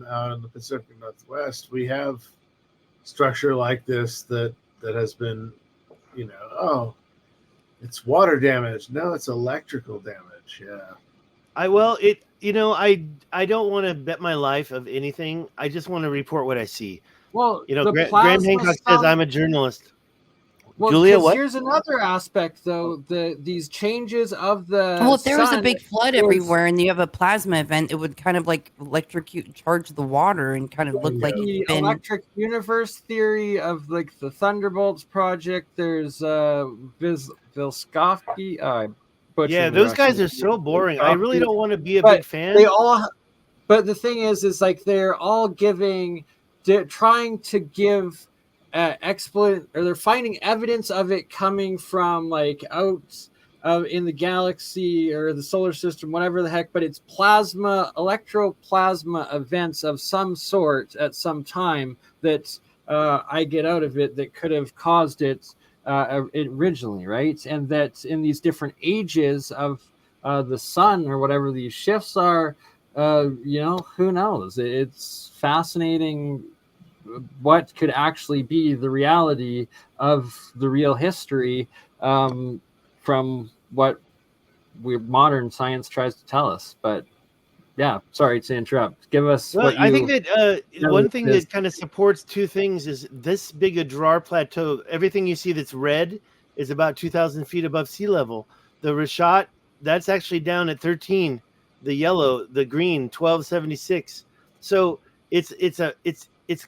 out in the Pacific Northwest, we have structure like this that has been, oh, it's water damage. No, it's electrical damage. Yeah. I don't want to bet my life of anything. I just want to report what I see. Well, Graham Hancock says I'm a journalist. Well, Julia, what? Here's another aspect, though. These changes of the if there was a big flood is, everywhere and you have a plasma event, it would kind of like electrocute, charge the water, and kind of look like the electric universe theory of like the Thunderbolts project. There's Vilskovsky. Yeah, those guys are so boring. I really don't want to be a big fan. But the thing is like they're all trying to give they're finding evidence of it coming from like out in the galaxy or the solar system, whatever the heck, but it's electroplasma events of some sort at some time that I get out of it that could have caused it originally, right? And that in these different ages of the sun or whatever these shifts are, who knows? It's fascinating what could actually be the reality of the real history from what modern science tries to tell us. But yeah, sorry to interrupt. Give us I think that one thing that kind of supports two things is this big a Drar Plateau. Everything you see that's red is about 2,000 feet above sea level. The Rashat, that's actually down at 13. The yellow, the green, 1276. So it's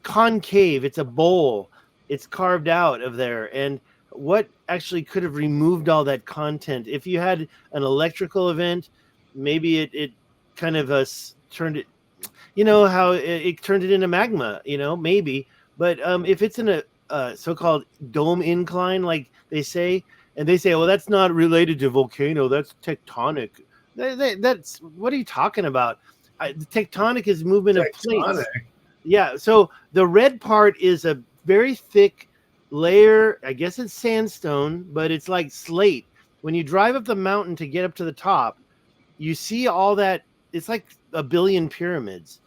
concave. It's a bowl. It's carved out of there. And what actually could have removed all that content? If you had an electrical event, maybe it kind of turned it, how it turned it into magma, maybe. But if it's in a so-called dome incline, like they say, and they say, well, that's not related to volcano, that's tectonic. That's what are you talking about? The tectonic is movement of plates. Yeah, so the red part is a very thick layer. I guess it's sandstone, but it's like slate. When you drive up the mountain to get up to the top, you see all that. It's like a billion pyramids.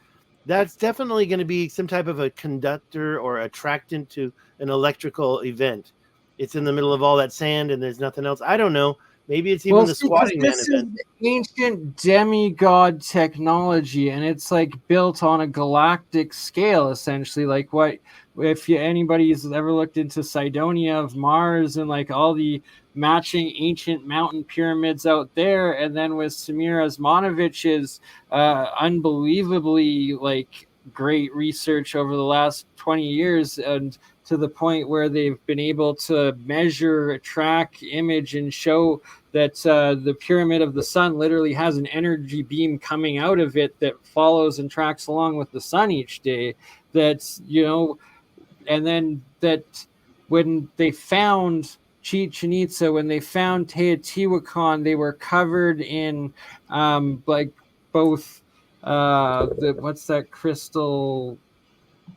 That's definitely going to be some type of a conductor or attractant to an electrical event. It's in the middle of all that sand and there's nothing else. I don't know. Maybe it's even the squatting man event. This is ancient demigod technology, and it's like built on a galactic scale, essentially. Like what if anybody's ever looked into Cydonia of Mars and like all the matching ancient mountain pyramids out there, and then with Samir Osmanovich's unbelievably like great research over the last 20 years, and to the point where they've been able to measure, track, image, and show that the pyramid of the sun literally has an energy beam coming out of it that follows and tracks along with the sun each day. That's, and then that when they found Chichen Itza, when they found Teotihuacan, they were covered in like both what's that crystal?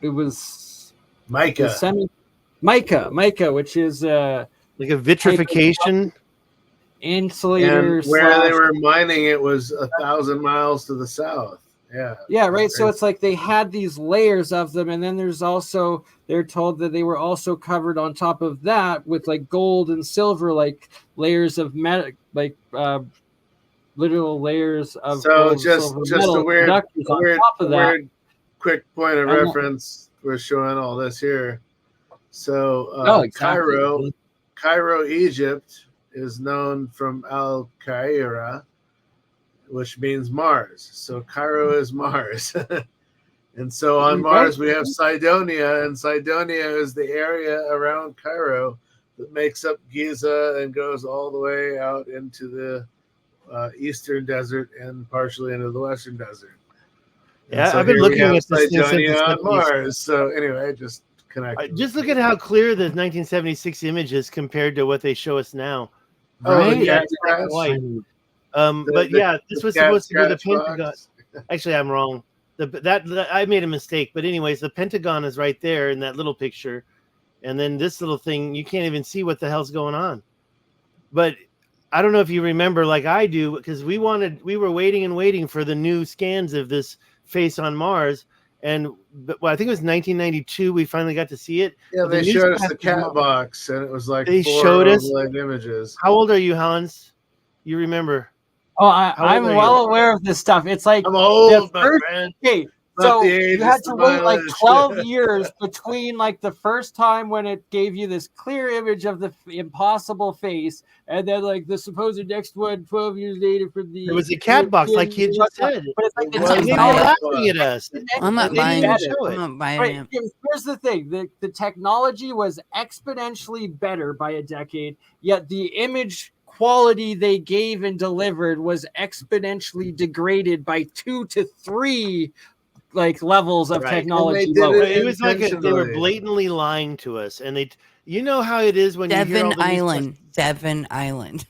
It was mica, which is like a vitrification insulator. And where they were mining it was 1,000 miles to the south. Yeah, right. So it's like they had these layers of them, and then they're told that they were also covered on top of that with like gold and silver, like layers of metal, like literal layers of. So gold, just metal a weird quick point of And reference. We're showing all this here. So exactly. Cairo, Egypt is known from Al-Qaira, which means Mars. So Cairo is Mars. And so on Mars we have Cydonia, and Cydonia is the area around Cairo that makes up Giza and goes all the way out into the eastern desert and partially into the western desert. Yeah, I've been looking at this Cydonia on Mars. So anyway, just connect. Just look at how clear the 1976 image is compared to what they show us now. Right? Yeah, it's black and white. But yeah, this was supposed to be the Pentagon. Actually, I'm wrong. I made a mistake. But anyways, the Pentagon is right there in that little picture, and then this little thing, you can't even see what the hell's going on. But I don't know if you remember, like I do, because we were waiting and waiting for the new scans of this face on Mars, Well, I think it was 1992 we finally got to see it. Yeah, But the they showed us the newscasters- cat box, and it was like They 4 showed us- overlaid images. How old are you, Hans? You remember? Oh, How old I'm are well you? aware of this stuff. It's like I'm old, the my first- friend. okay, Not so the age, you had it's to the wait like mileage. 12 years between like the first time when it gave you this clear image of the impossible face, and then like the supposed next one 12 years later from the. It was a cat box, like you just said. But it's like It the was They were technology. laughing at us. I'm not They didn't buying even it. show I'm it. not buying Right. it. Here's the thing: the technology was exponentially better by a decade, yet the image quality they gave and delivered was exponentially degraded by 2 to 3 like levels of Right. technology. And they did lower. it It was like they were intentionally. blatantly lying to us, and you know how it is when you hear all Devon the Island. Devon Island.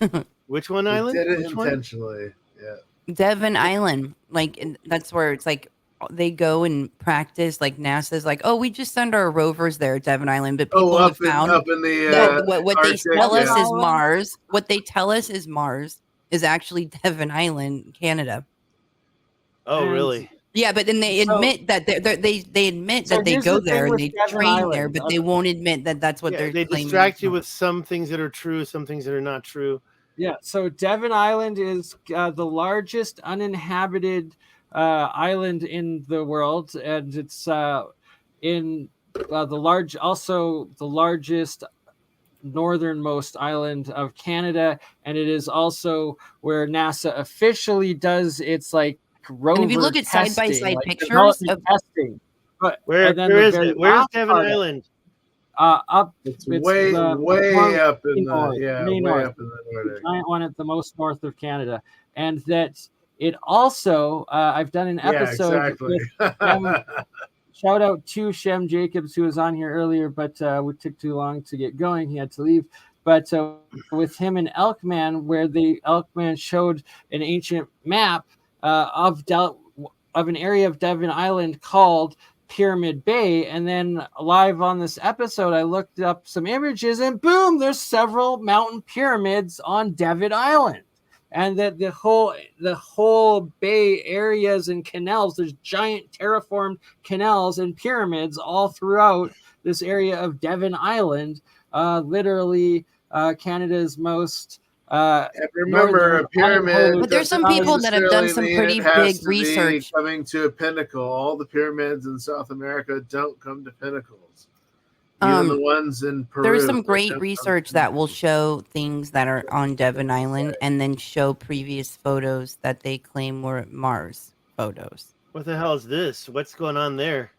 Which one They island? did it Which one? intentionally. Yeah. Devon Island. Like that's where it's like they go and practice. Like NASA's like, oh, we just send our rovers there at Devon Island, but people have found up in the that what they Arctic, tell us yeah. is Mars. What they tell us is Mars is actually Devon Island, Canada. Oh, And- really? Yeah, but then they So- admit that they admit So that they here's go the thing there and with they Devon train Island. there, but they won't admit that that's what Yeah, they're they claiming. distract you with some things that are true, some things that are not true. Yeah, so Devon Island is the largest uninhabited island in the world, and it's in the largest northernmost island of Canada, and it is also where NASA officially does its like rover And if you look at testing, side-by-side like, pictures development of- testing. But Where and then where the is very it? Where's last Devon part of it, Island? up It's It's way the way north- up in north, the yeah, way way north. up in the the Nordic. giant one at the most north of Canada, and that it also I've done an Yeah, episode exactly. with shout out to Shem Jacobs, who was on here earlier, but it took too long to get going. He had to leave. But with him and Elkman, where the Elkman showed an ancient map of an area of Devon Island called Pyramid Bay, and then live on this episode, I looked up some images, and boom, there's several mountain pyramids on Devon Island. And that the whole bay areas and canals, there's giant terraformed canals and pyramids all throughout this area of Devon Island, literally Canada's most Remember, northern a pyramid. But there's some doesn't people that have done some necessarily mean pretty it has big to be research. coming to a pinnacle. All the pyramids in South America don't come to pinnacles. Even the ones in Peru. There's some they great don't come research to that will pinnacles. show things that are on Devon Island and then show previous photos that they claim were Mars photos. What the hell is this? What's going on there?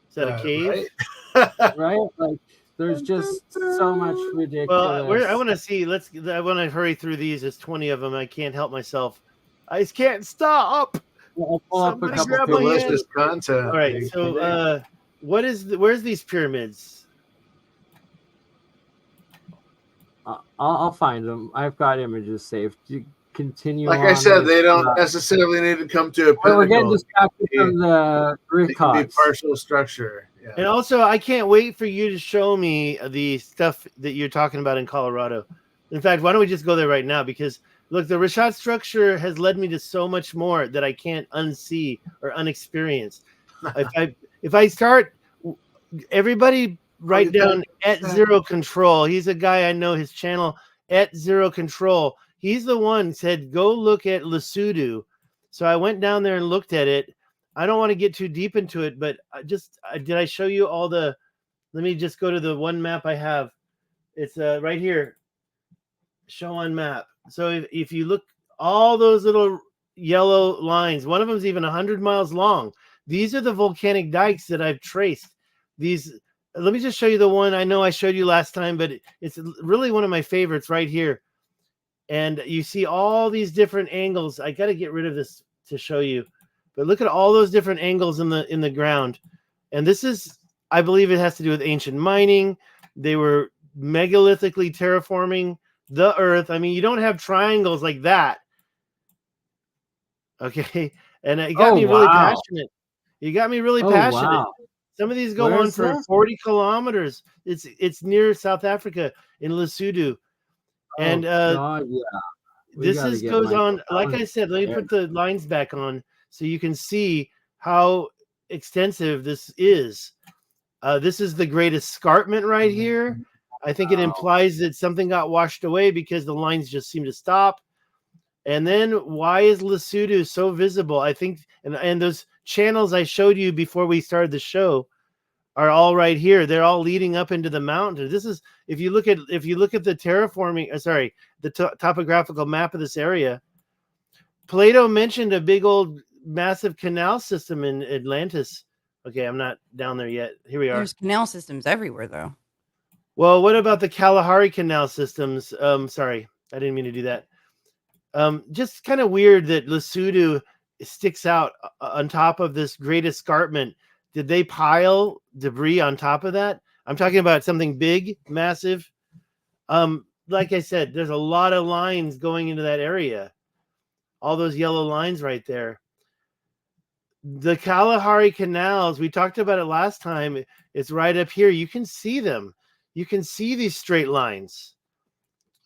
Is that a cave? Right? right. Like there's just so much ridiculous. Well, I want to see. I want to hurry through these. There's 20 of them. I can't help myself. I just can't stop. I'll pull up a Somebody couple grab my pictures. Delicious content. All right. So, where's these pyramids? I'll find them. I've got images saved. You continue. like on I said, with, they don't necessarily need to come to a well, we're getting pinnacle. distracted from the It can be records. partial structure. Yeah. And also, I can't wait for you to show me the stuff that you're talking about in Colorado. In fact, why don't we just go there right now? Because look, the Rashad structure has led me to so much more that I can't unsee or unexperience. if I start, everybody write down at Zero Control. He's a guy I know. His channel at Zero Control. He's the one said go look at Lesotho. So I went down there and looked at it. I don't want to get too deep into it, but did I show you all the? Let me just go to the one map I have. It's right here. Show on map. So if you look, all those little yellow lines, one of them is even 100 miles long. These are the volcanic dikes that I've traced. These. Let me just show you the one I know I showed you last time, but it's really one of my favorites right here. And you see all these different angles. I got to get rid of this to show you. But look at all those different angles in the ground. And this is, I believe it has to do with ancient mining. They were megalithically terraforming the earth. I mean, you don't have triangles like that. Okay. And it got me really passionate. You got me really passionate. Wow. Some of these go Where on is for this? 40 kilometers. It's near South Africa in Lesotho. And God, yeah. We this gotta get goes Michael on, like down I said, let me there. put the lines back on so you can see how extensive this is. This is the great escarpment right here. I think it implies that something got washed away because the lines just seem to stop. And then why is Lesotho so visible? I think, and those channels I showed you before we started the show are all right here. They're all leading up into the mountain. This is, if you look at the terraforming, the topographical map of this area, Plato mentioned a big old massive canal system in Atlantis. Okay, I'm not down there yet. Here we are. There's canal systems everywhere, though. Well, what about the Kalahari canal systems? Sorry, I didn't mean to do that. Just kind of weird that Lesotho sticks out on top of this great escarpment. Did they pile debris on top of that? I'm talking about something big, massive. Like I said, there's a lot of lines going into that area. All those yellow lines right there. The Kalahari canals, we talked about it last time. It's right up here. You can see them. You can see these straight lines.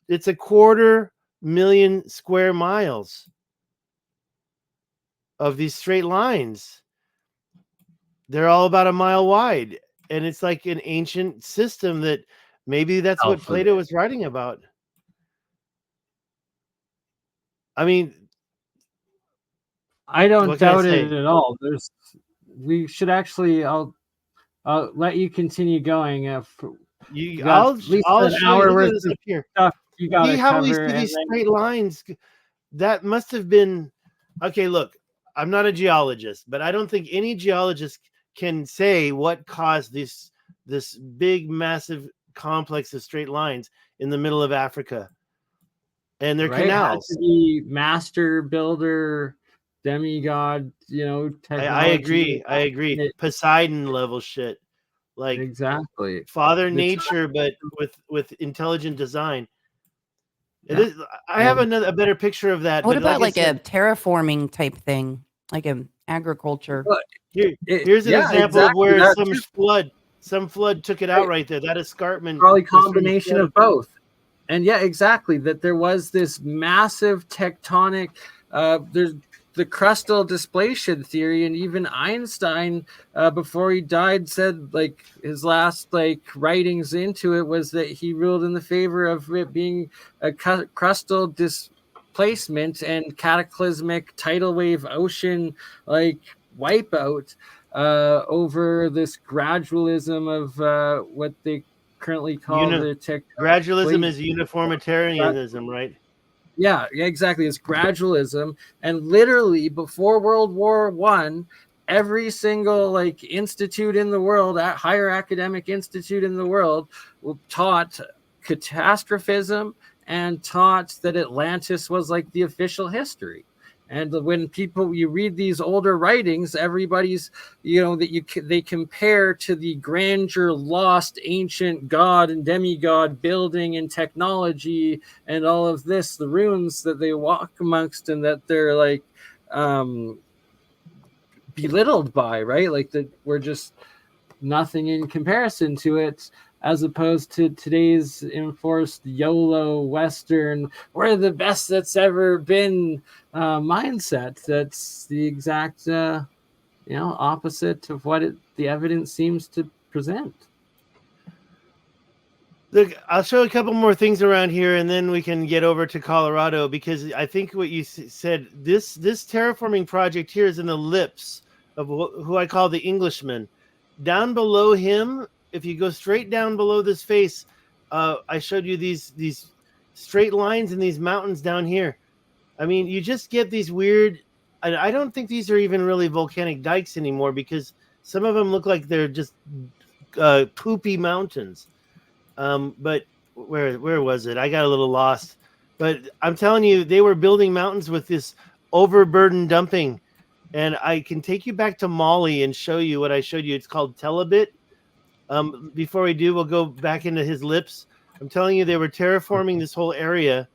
It's 250,000 square miles of these straight lines. They're all about a mile wide. And it's like an ancient system that maybe that's what Plato was writing about. I mean, I don't doubt it at all. We should actually. I'll let you continue going. I'll show you this up here. You got to how we see these straight lines. That must have been okay. Look, I'm not a geologist, but I don't think any geologist can say what caused this big, massive complex of straight lines in the middle of Africa. And their canals. Had to be master builder, demigod, technology. I agree. Poseidon level shit. Like exactly Father Nature, but with intelligent design. Yeah. I have a better picture of that. What about like a terraforming type thing, like an agriculture? Here's an example of where some flood took it out right there. That escarpment, probably combination of both. And yeah, exactly. That there was this massive tectonic. There's the crustal displacement theory, and even Einstein, before he died, said like his last writings into it was that he ruled in the favor of it being a crustal displacement and cataclysmic tidal wave ocean wipeout over this gradualism of what they currently call gradualism is uniformitarianism, right? Yeah, exactly. It's gradualism, and literally before World War I, every single institute in the world, higher academic institute in the world, taught catastrophism and taught that Atlantis was the official history. And when you read these older writings, everybody's, they compare to the grandeur, lost ancient god and demigod building and technology and all of this, the ruins that they walk amongst and that they're belittled by, right? That we're just nothing in comparison to it, as opposed to today's enforced YOLO Western, we're the best that's ever been mindset. That's the exact opposite of what the evidence seems to present. Look, I'll show a couple more things around here, and then we can get over to Colorado, because I think what you said, this terraforming project here is in the lips of who I call the Englishman. Down below him, if you go straight down below this face, I showed you these straight lines in these mountains down here. I mean, you just get these weird. I don't think these are even really volcanic dikes anymore, because some of them look like they're just poopy mountains. But where was it? I got a little lost. But I'm telling you, they were building mountains with this overburden dumping. And I can take you back to Mali and show you what I showed you. It's called Telebit. Before we do, we'll go back into his lips. I'm telling you, they were terraforming this whole area.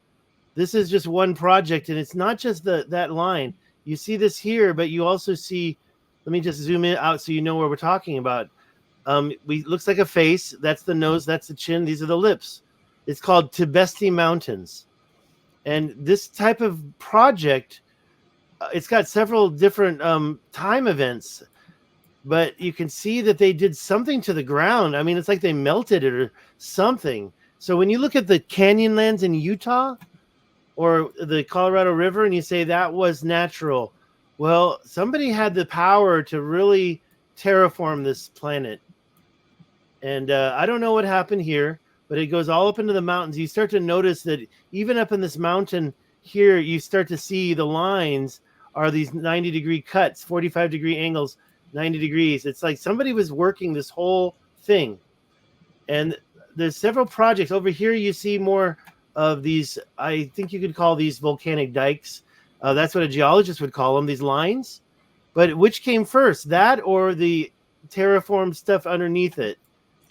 This is just one project, and it's not just that line. You see this here, but you also see, let me just zoom in out so you know where we're talking about. Looks like a face. That's the nose. That's the chin. These are the lips. It's called Tibesti Mountains. And this type of project, it's got several different time events. but you can see that they did something to the ground. I mean, it's like they melted it or something. So when you look at the Canyonlands in Utah or the Colorado River and you say that was natural, well, somebody had the power to really terraform this planet. And I don't know what happened here, but it goes all up into the mountains. You start to notice that even up in this mountain here, you start to see the lines are these 90-degree cuts, 45-degree angles, 90 degrees. It's like somebody was working this whole thing. And there's several projects. Over here, you see more of these, I think you could call these volcanic dikes. That's what a geologist would call them, these lines. But which came first, that or the terraformed stuff underneath it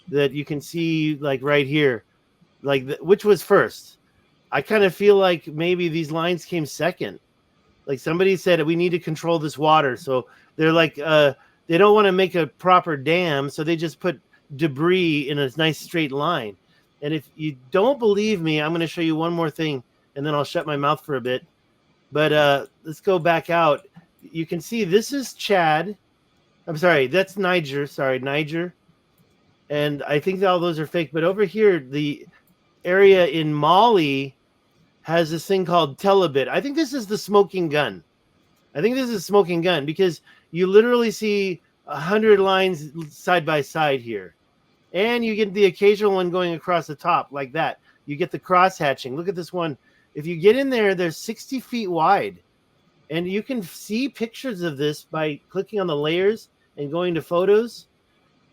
that you can see like right here? Like which was first? I kind of feel like maybe these lines came second. Like somebody said, we need to control this water. So they're like, they don't want to make a proper dam. So they just put debris in a nice straight line. And if you don't believe me, I'm going to show you one more thing and then I'll shut my mouth for a bit. But let's go back out. You can see this is Chad. I'm sorry, that's Niger. Sorry, Niger. And I think that all those are fake. But over here, the area in Mali has this thing called telebit. I think this is the smoking gun. I think this is smoking gun because you literally see 100 lines side by side here. And you get the occasional one going across the top like that. You get the cross hatching. Look at this one. If you get in there, they're 60 feet wide. And you can see pictures of this by clicking on the layers and going to photos.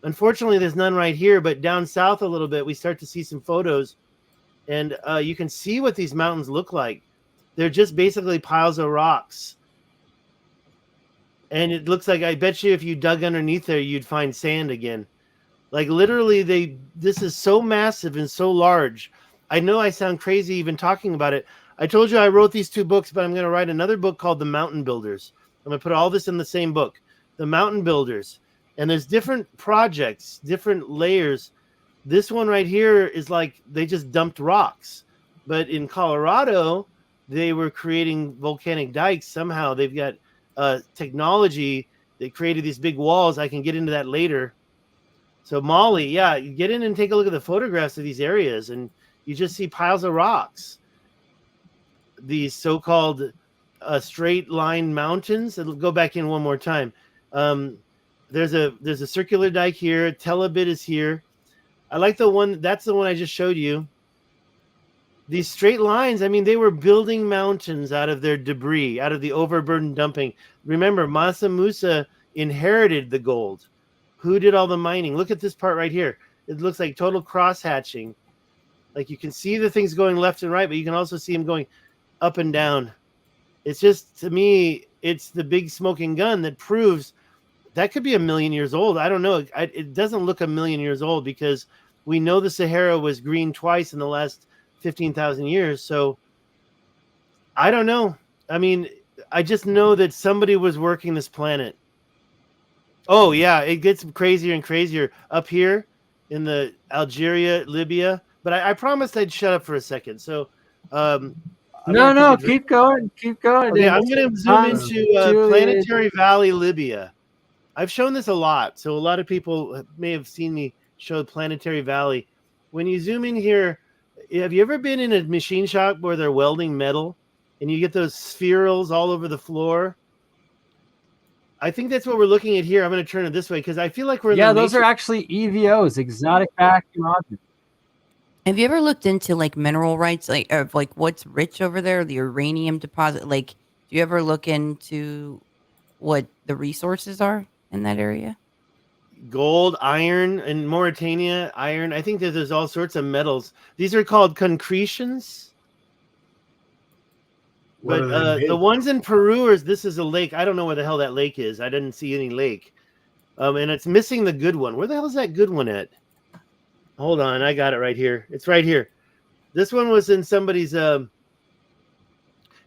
Unfortunately, there's none right here, but down south a little bit, we start to see some photos. And you can see what these mountains look like. They're just basically piles of rocks. And it looks like, I bet you if you dug underneath there, you'd find sand again. Like literally, this is so massive and so large. I know I sound crazy even talking about it. I told you I wrote these 2 books, but I'm going to write another book called The Mountain Builders. I'm going to put all this in the same book, The Mountain Builders. And there's different projects, different layers. This one right here is like they just dumped rocks. But in Colorado, they were creating volcanic dikes. Somehow they've got technology that created these big walls. I can get into that later. So Mali, yeah, you get in and take a look at the photographs of these areas, and you just see piles of rocks. These so-called straight line mountains. It'll go back in one more time. There's a circular dike here. Telebit is here. I like the one. That's the one I just showed you. These straight lines. I mean, they were building mountains out of their debris, out of the overburden dumping. Remember, Mansa Musa inherited the gold. Who did all the mining? Look at this part right here. It looks like total cross hatching. Like you can see the things going left and right, but you can also see them going up and down. It's just, to me, it's the big smoking gun that proves that could be 1 million years old. I don't know. It doesn't look 1 million years old because we know the Sahara was green twice in the last 15,000 years. So I don't know. I mean, I just know that somebody was working this planet. Oh, yeah, it gets crazier and crazier up here in the Algeria, Libya. But I promised I'd shut up for a second. So no, keep going. Okay, I'm going to zoom into Planetary Valley, Libya. I've shown this a lot. So a lot of people may have seen me show Planetary Valley. When you zoom in here, have you ever been in a machine shop where they're welding metal and you get those spherals all over the floor? I think that's what we're looking at here. I'm going to turn it this way because I feel like we're in those are actually EVOs, exotic vacuum objects. Have you ever looked into like mineral rights, like of like what's rich over there, the uranium deposit? Like, do you ever look into what the resources are in that area? Gold, iron, in Mauritania, iron. I think that there's all sorts of metals. These are called concretions. But the ones in Peru this is a lake. I don't know where the hell that lake is. I didn't see any lake. And it's missing the good one. Where the hell is that good one at? Hold on, I got it right here. It's right here. This one was in somebody's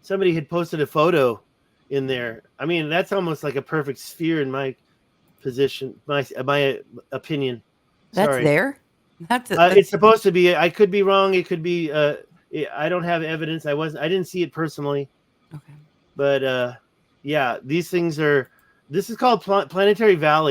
somebody had posted a photo in there. I mean, that's almost like a perfect sphere in my position, my opinion. That's Sorry. there? That's it's supposed to be. I could be wrong. It could be I don't have evidence. I didn't see it personally. Okay. But yeah, these things are. This is called Planetary Valley.